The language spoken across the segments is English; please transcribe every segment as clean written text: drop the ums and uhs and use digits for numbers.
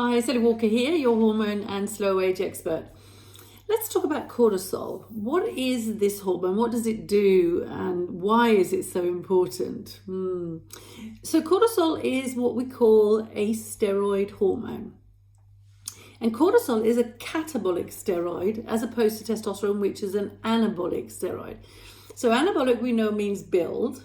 Hi, Sally Walker here, your hormone and slow age expert. Let's talk about cortisol. What is this hormone? What does it do? And why is it so important? So cortisol is what we call a steroid hormone. And cortisol is a catabolic steroid as opposed to testosterone, which is an anabolic steroid. So anabolic we know means build.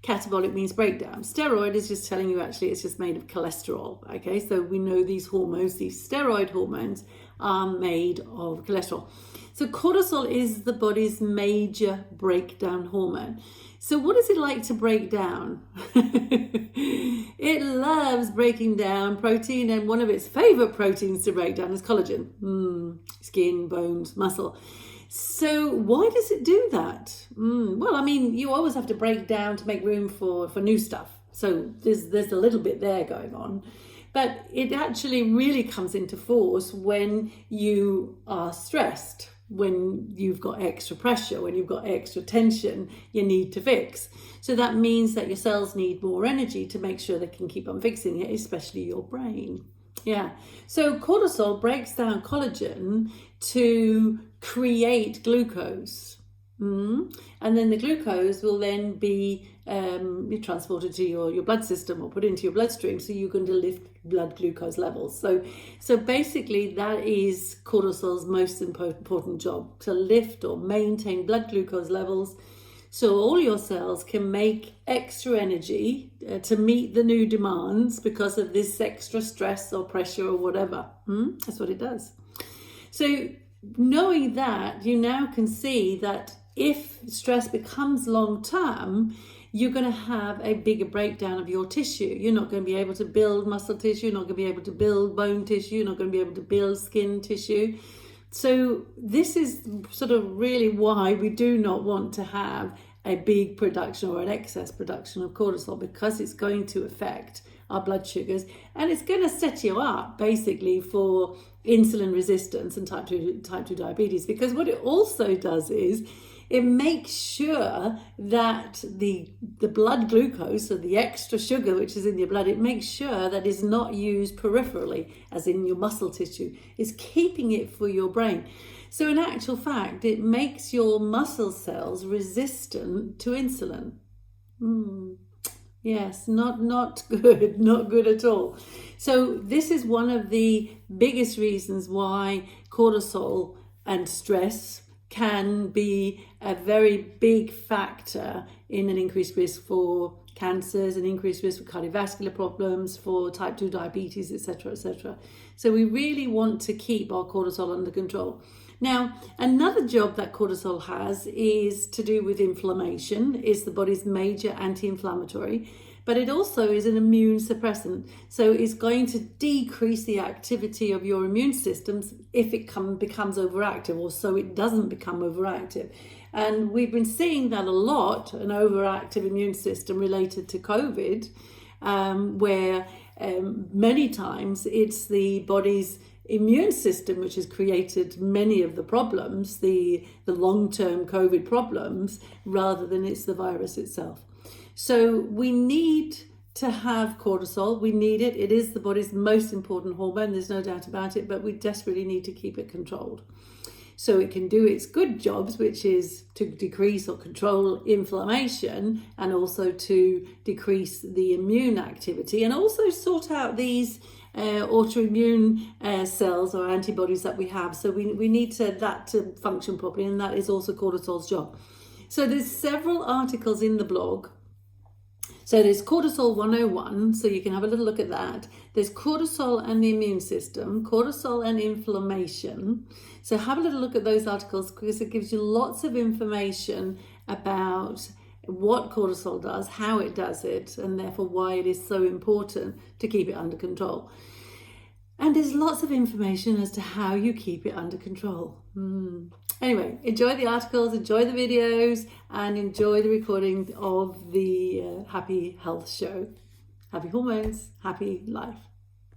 Catabolic means breakdown. Steroid is just telling you actually it's just made of cholesterol. Okay, so we know these hormones, these steroid hormones, are made of cholesterol. So cortisol is the body's major breakdown hormone. So what is it like to break down? It loves breaking down protein, and one of its favorite proteins to break down is collagen. Skin, bones, muscle. So why does it do that? Well, I mean, you always have to break down to make room for new stuff. So there's a little bit there going on. But it actually really comes into force when you are stressed, when you've got extra pressure, when you've got extra tension you need to fix. So that means that your cells need more energy to make sure they can keep on fixing it, especially your brain. Yeah, so cortisol breaks down collagen to create glucose. And then the glucose will then be transported to your blood system or put into your bloodstream, so you're going to lift blood glucose levels. So basically that is cortisol's most important job, to lift or maintain blood glucose levels so all your cells can make extra energy to meet the new demands because of this extra stress or pressure or whatever. That's what it does. So knowing that, you now can see that if stress becomes long term, you're going to have a bigger breakdown of your tissue. You're not going to be able to build muscle tissue, you're not going to be able to build bone tissue, you're not going to be able to build skin tissue. So this is sort of really why we do not want to have a big production or an excess production of cortisol, because it's going to affect our blood sugars and it's going to set you up basically for insulin resistance and type 2 diabetes. Because what it also does is it makes sure that the blood glucose, or the extra sugar which is in your blood, it makes sure that it's not used peripherally, as in your muscle tissue. It's keeping it for your brain. So in actual fact, it makes your muscle cells resistant to insulin. Yes, not good, not good at all. So this is one of the biggest reasons why cortisol and stress can be a very big factor in an increased risk for cancers, an increased risk for cardiovascular problems, for type 2 diabetes, etc., etc. So we really want to keep our cortisol under control. Now, another job that cortisol has is to do with inflammation. It's the body's major anti-inflammatory, but it also is an immune suppressant. So it's going to decrease the activity of your immune systems if it becomes overactive, or so it doesn't become overactive. And we've been seeing that a lot, an overactive immune system related to COVID, where many times it's the body's immune system which has created many of the problems, the long-term COVID problems, rather than it's the virus itself. So we need to have cortisol. We need it. It is the body's most important hormone. There's no doubt about it, but we desperately need to keep it controlled. So it can do its good jobs, which is to decrease or control inflammation, and also to decrease the immune activity, and also sort out these autoimmune cells or antibodies that we have. So we need that to function properly, and that is also cortisol's job. So there's several articles in the blog. So there's Cortisol 101, so you can have a little look at that. There's cortisol and the immune system, cortisol and inflammation. So have a little look at those articles, because it gives you lots of information about what cortisol does, how it does it, and therefore why it is so important to keep it under control. And there's lots of information as to how you keep it under control. Anyway, enjoy the articles, enjoy the videos, and enjoy the recording of the Happy Health Show. Happy hormones, happy life.